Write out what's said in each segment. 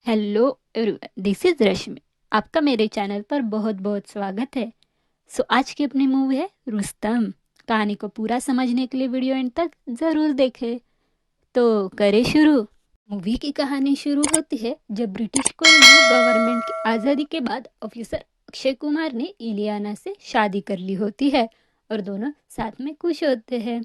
Hello everyone, this is रश्मि। आपका मेरे channel पर बहुत बहुत स्वागत है। आज की अपनी मूवी है रुस्तम। कहानी को पूरा समझने के लिए वीडियो एंड तक ज़रूर देखें। तो करें शुरू। मूवी की कहानी शुरू होती है जब ब्रिटिश कॉलोनी गवर्नमेंट की आज़ादी के बाद ऑफिसर अक्षय कुमार ने इलियाना से शादी कर ली होती है और दोनों साथ में खुश होते हैं।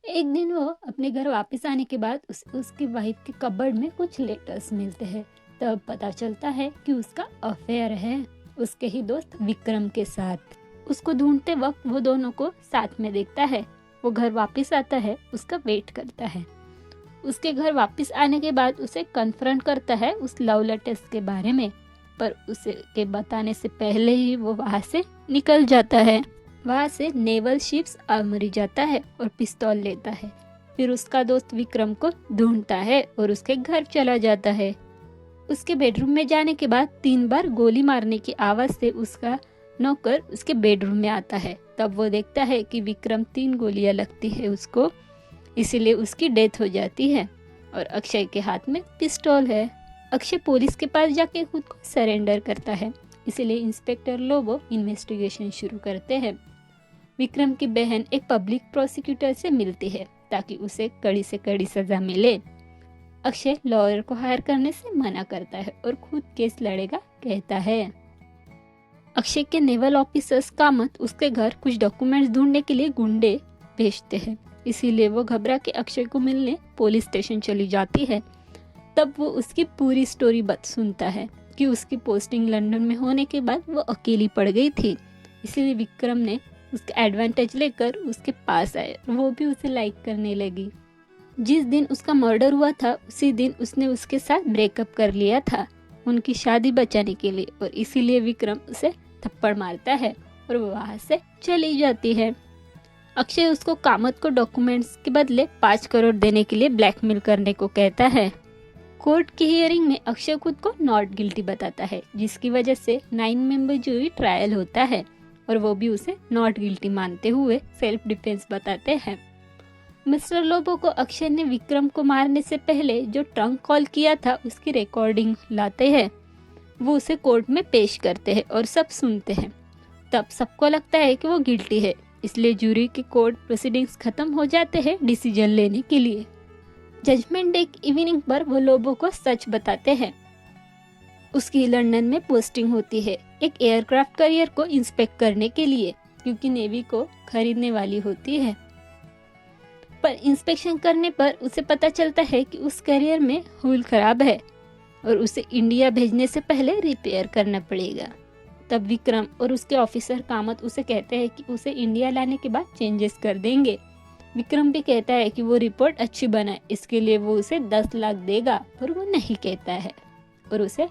एक दिन वो अपने घर वापस आने के बाद उसकी वाइफ के कबर्ड में कुछ लेटर्स मिलते हैं। तब पता चलता है कि उसका अफेयर है उसके ही दोस्त विक्रम के साथ। उसको ढूंढते वक्त वो दोनों को साथ में देखता है। वो घर वापस आता है, उसका वेट करता है। उसके घर वापस आने के बाद उसे कन्फ्रंट करता है उस लव लेटर्स के बारे में, पर उसे के बताने से पहले ही वो वहां से निकल जाता है। वहां से नेवल शिप्स आर्मरी जाता है और पिस्तौल लेता है। फिर उसका दोस्त विक्रम को ढूंढता है और उसके घर चला जाता है। उसके बेडरूम में जाने के बाद 3 बार गोली मारने की आवाज से उसका नौकर उसके बेडरूम में आता है। तब वो देखता है कि विक्रम 3 गोलियां लगती है उसको, इसीलिए उसकी डेथ हो जाती है और अक्षय के हाथ में पिस्तौल है। अक्षय पुलिस के पास जाके खुद को सरेंडर करता है, इसीलिए इंस्पेक्टर लोबो इन्वेस्टिगेशन शुरू करते हैं। विक्रम की बहन एक पब्लिक प्रोसिक्यूटर से मिलती है ताकि उसे कड़ी से कड़ी सजा मिले। अक्षय लॉयर को हायर करने से मना करता है और खुद केस लड़ेगा कहता है। अक्षय के नेवल ऑफिसर्स कामत उसके घर कुछ डॉक्यूमेंट्स ढूंढने के लिए गुंडे भेजते हैं, इसीलिए वो घबरा के अक्षय को मिलने पुलिस स्टेशन चली जाती है। तब वो उसकी पूरी स्टोरी सुनता है कि उसकी पोस्टिंग लंदन में होने के बाद वो अकेली पड़ गई थी, इसलिए विक्रम ने उसका एडवांटेज लेकर उसके पास आए। वो भी उसे लाइक करने लगी। जिस दिन उसका मर्डर हुआ था उसी दिन उसने उसके साथ ब्रेकअप कर लिया था उनकी शादी बचाने के लिए, और इसीलिए विक्रम उसे थप्पड़ मारता है और वो वहां से चली जाती है। अक्षय उसको कामत को डॉक्यूमेंट्स के बदले 5 करोड़ देने के लिए ब्लैकमेल करने को कहता है। कोर्ट की हियरिंग में अक्षय खुद को नॉट गिल्टी बताता है, जिसकी वजह से 9 मेंबर जूरी ट्रायल होता है और वो भी उसे नॉट गिल्टी मानते हुए सेल्फ डिफेंस बताते हैं। मिस्टर लोबो को अक्षय ने विक्रम को मारने से पहले जो ट्रंक कॉल किया था उसकी रिकॉर्डिंग लाते हैं। वो उसे कोर्ट में पेश करते हैं और सब सुनते हैं। तब सबको लगता है कि वो गिल्टी है, इसलिए जूरी के कोर्ट प्रोसीडिंग्स खत्म हो जाते हैं डिसीजन लेने के लिए। जजमेंट डे की इवनिंग पर वो लोबो को सच बताते हैं। उसकी लंदन में पोस्टिंग होती है एक एयरक्राफ्ट करियर को इंस्पेक्ट करने के लिए, क्योंकि नेवी को खरीदने वाली होती है। पर इंस्पेक्शन करने पर उसे पता चलता है कि उस करियर में हुल खराब है और उसे इंडिया भेजने से पहले रिपेयर करना पड़ेगा। तब विक्रम और उसके ऑफिसर कामत उसे कहते हैं कि उसे इंडिया लाने के बाद चेंजेस कर देंगे। विक्रम भी कहता है कि वो रिपोर्ट अच्छी बनाए, इसके लिए वो उसे 10 लाख देगा, पर वो नहीं कहता है और उसे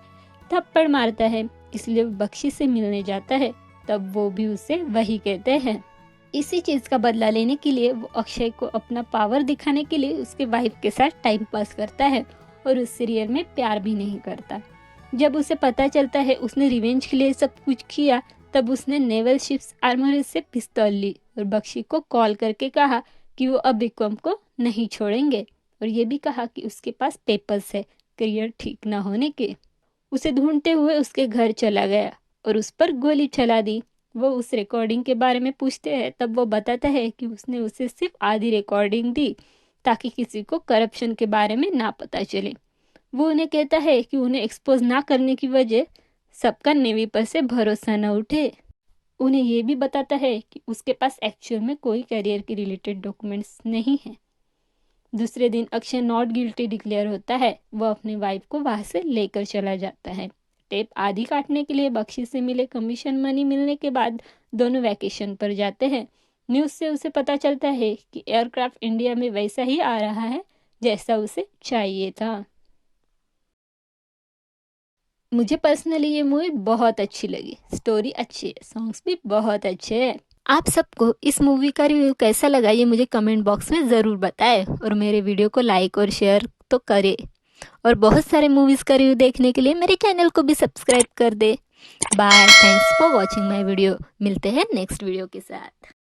थप्पड़ मारता है, इसलिए वो बख्शी से मिलने जाता है। तब वो भी उसे वही कहते हैं। इसी चीज का बदला लेने के लिए वो अक्षय को अपना पावर दिखाने के लिए उसके वाइफ के साथ टाइम पास करता है और उस सीरियल में प्यार भी नहीं करता। जब उसे पता चलता है उसने रिवेंज के लिए सब कुछ किया, तब उसने नेवल शिप्स आर्मरी से पिस्तौल ली और बख्शी को कॉल करके कहा कि वो अब विक्रम को नहीं छोड़ेंगे, और ये भी कहा कि उसके पास पेपर्स है करियर ठीक ना होने के। उसे ढूंढते हुए उसके घर चला गया और उस पर गोली चला दी। वो उस रिकॉर्डिंग के बारे में पूछते हैं, तब वो बताता है कि उसने उसे सिर्फ आधी रिकॉर्डिंग दी ताकि किसी को करप्शन के बारे में ना पता चले। वो उन्हें कहता है कि उन्हें एक्सपोज ना करने की वजह सबका नेवी पर से भरोसा न उठे। उन्हें ये भी बताता है कि उसके पास एक्चुअल में कोई करियर के रिलेटेड डॉक्यूमेंट्स नहीं है। दूसरे दिन अक्षय नॉट गिल्टी डिक्लेयर होता है। वो अपनी वाइफ को वहां से लेकर चला जाता है। टेप आधी काटने के लिए बख्शी से मिले कमीशन मनी मिलने के बाद दोनों वैकेशन पर जाते हैं। न्यूज़ से उसे पता चलता है कि एयरक्राफ्ट इंडिया में वैसा ही आ रहा है जैसा उसे चाहिए था। मुझे पर्सनली ये मूवी बहुत अच्छी लगी। स्टोरी अच्छी है, सॉन्ग्स भी बहुत अच्छे हैं। आप सबको इस मूवी का रिव्यू कैसा लगा ये मुझे कमेंट बॉक्स में ज़रूर बताएं और मेरे वीडियो को लाइक और शेयर तो करें, और बहुत सारे मूवीज़ का रिव्यू देखने के लिए मेरे चैनल को भी सब्सक्राइब कर दे। Bye, thanks for watching my video. मिलते हैं नेक्स्ट वीडियो के साथ।